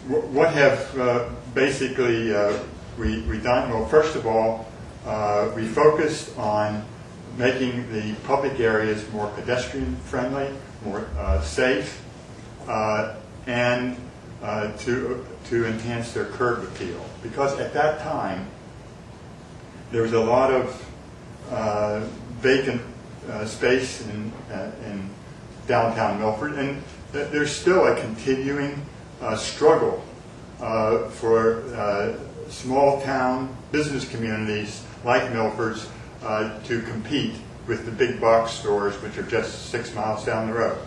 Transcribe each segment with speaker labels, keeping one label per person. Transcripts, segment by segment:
Speaker 1: what have basically we done? Well, first of all, we focused on making the public areas more pedestrian friendly, more safe, and to enhance their curb appeal. Because at that time, there was a lot of vacant space in downtown Milford, and there's still a continuing struggle for small town business communities like Milford's to compete with the big box stores, which are just 6 miles down the road.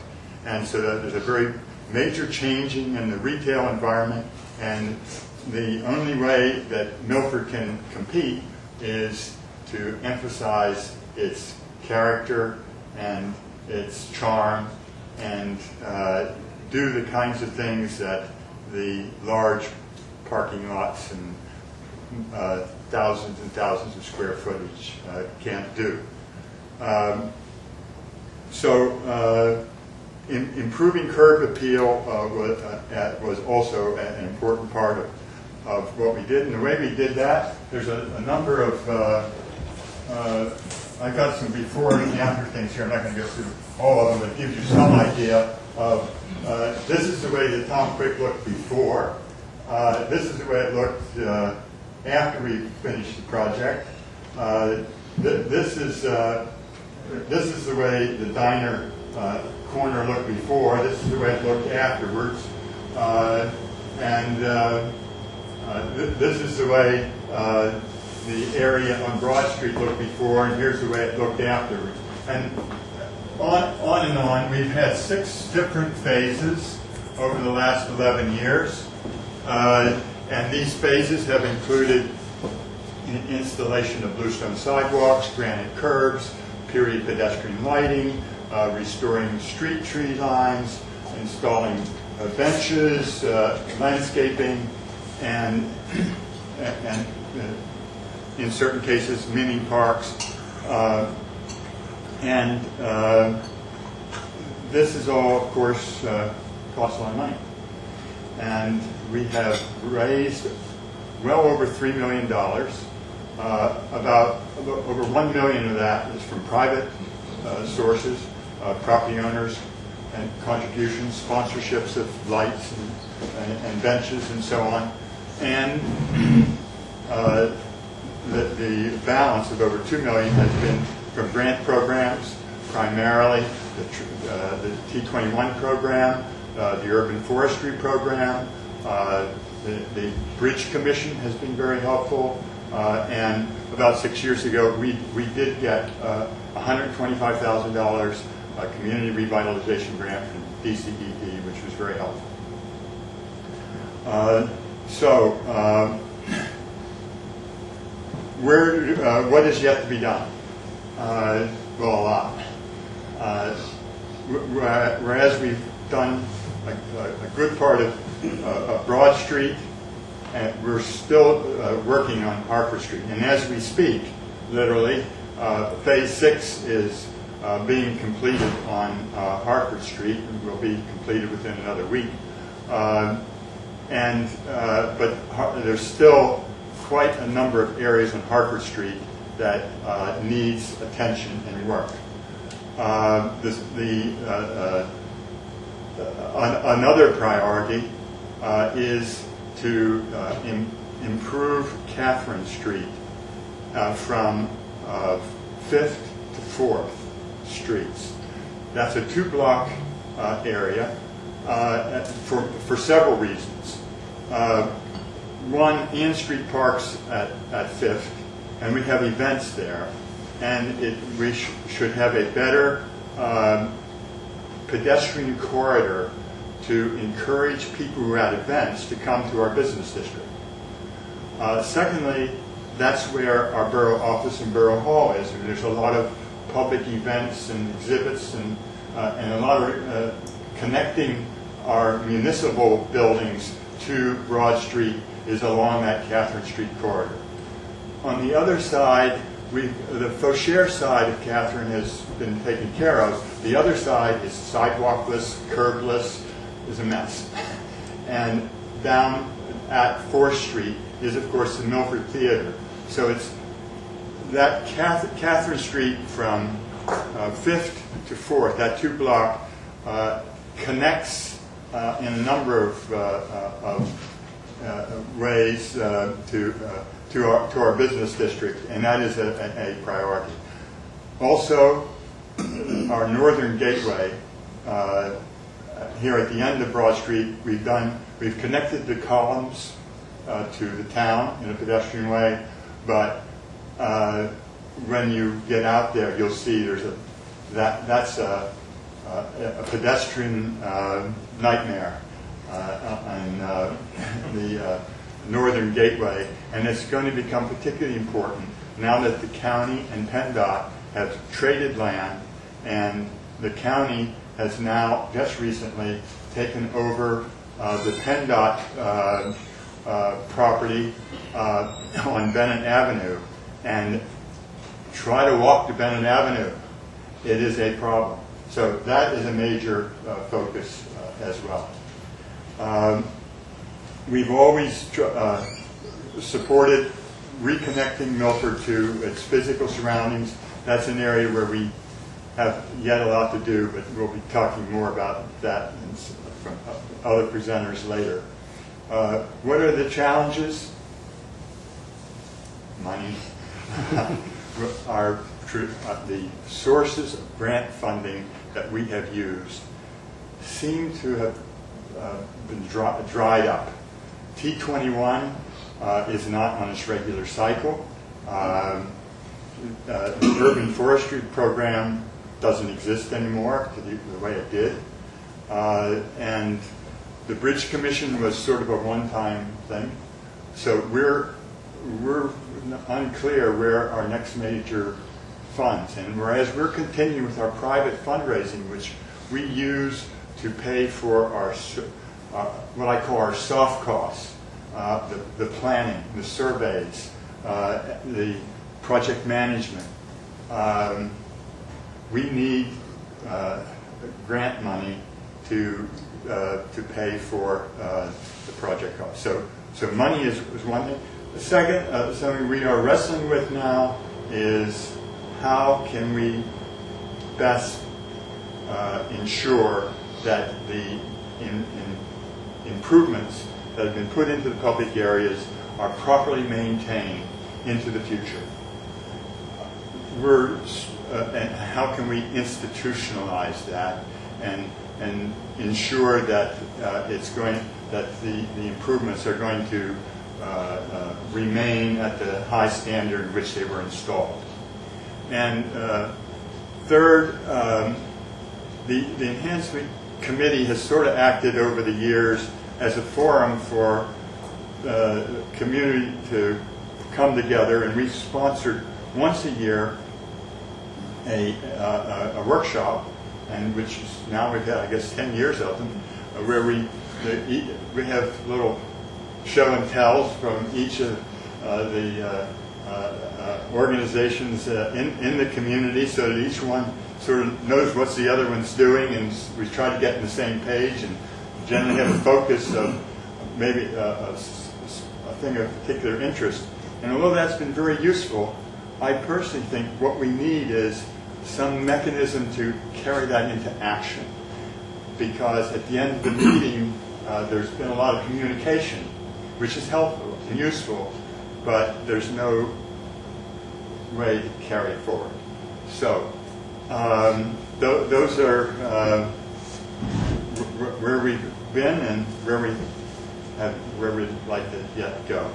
Speaker 1: And so there's a very major changing in the retail environment, and the only way that Milford can compete is to emphasize its character and its charm and do the kinds of things that the large parking lots and thousands and thousands of square footage can't do. Improving curb appeal was also an important part of what we did. And the way we did that, there's a number of, I've got some before and after things here. I'm not going to go through all of them, but it gives you some idea of, this is the way that Tom Quick looked before. This is the way it looked after we finished the project. This is the way the diner corner looked before. This is the way it looked afterwards. This is the way the area on Broad Street looked before, and here's the way it looked afterwards. And on and on. We've had 6 different phases over the last 11 years. And these phases have included installation of bluestone sidewalks, granite curbs, period pedestrian lighting, restoring street tree lines, installing benches, landscaping, and in certain cases, mini parks. This is all, of course, costs a lot of money. And we have raised well over $3 million. About over $1 million of that is from private sources, property owners, and contributions, sponsorships of lights and benches and so on. And the balance of over $2 million has been from grant programs, primarily the T21 program, the Urban Forestry Program, the Bridge Commission has been very helpful, and about 6 years ago we did get $125,000 community revitalization grant from DCED, which was very helpful. What is yet to be done? Well, a lot. Whereas we've done a good part of Broad Street, and we're still working on Harper Street. And as we speak, literally, Phase 6 is being completed on Harper Street, and will be completed within another week. But there's still quite a number of areas on Harper Street that needs attention and work. Another priority is to improve Catherine Street from 5th to 4th Streets. That's a 2-block area for several reasons. One, Ann Street parks at 5th, and we have events there, and we should have a better pedestrian corridor to encourage people who are at events to come to our business district. Secondly, that's where our borough office and borough hall is. There's a lot of public events and exhibits and a lot of connecting our municipal buildings to Broad Street is along that Catherine Street corridor. On the other side, the Fauchère side of Catherine has been taken care of. The other side is sidewalkless, curbless, is a mess. And down at 4th Street is, of course, the Milford Theater. So it's that Catherine Street from 5th to 4th, that 2-block, connects in a number of ways to our business district, and that is a priority. Also, our northern gateway here at the end of Broad Street, we've connected the columns to the town in a pedestrian way, but when you get out there, you'll see that's a pedestrian nightmare on the northern gateway, and it's going to become particularly important now that the county and PennDOT have traded land, and the county has now just recently taken over the PennDOT property on Bennett Avenue, and try to walk to Bennett Avenue. It is a problem. So that is a major focus as well. We've always supported reconnecting Milford to its physical surroundings. That's an area where we have yet a lot to do, but we'll be talking more about that from other presenters later. What are the challenges? Money. The sources of grant funding that we have used seem to have been dried up. T21 is not on its regular cycle. The urban forestry program doesn't exist anymore the way it did. And the Bridge Commission was sort of a one-time thing. So we're unclear where our next major funds. And whereas we're continuing with our private fundraising, which we use to pay for our what I call our soft costs, the planning, the surveys, the project management. We need grant money to pay for the project costs. So money is one thing. The second, something we are wrestling with now is how can we best ensure that the improvements that have been put into the public areas are properly maintained into the future. And how can we institutionalize that and ensure that the improvements are going to remain at the high standard in which they were installed. And third, the Enhancement Committee has sort of acted over the years as a forum for the community to come together, and we sponsored once a year a workshop, and which is now we've had, I guess, 10 years of them, where we have little show and tells from each of the organizations in the community, so that each one sort of knows what the other one's doing, and we try to get on the same page and generally have a focus of maybe a thing of particular interest. And although that's been very useful, I personally think what we need is some mechanism to carry that into action. Because at the end of the meeting, there's been a lot of communication, which is helpful and useful, but there's no way to carry it forward. So those are where we've been and where we'd like to yet go.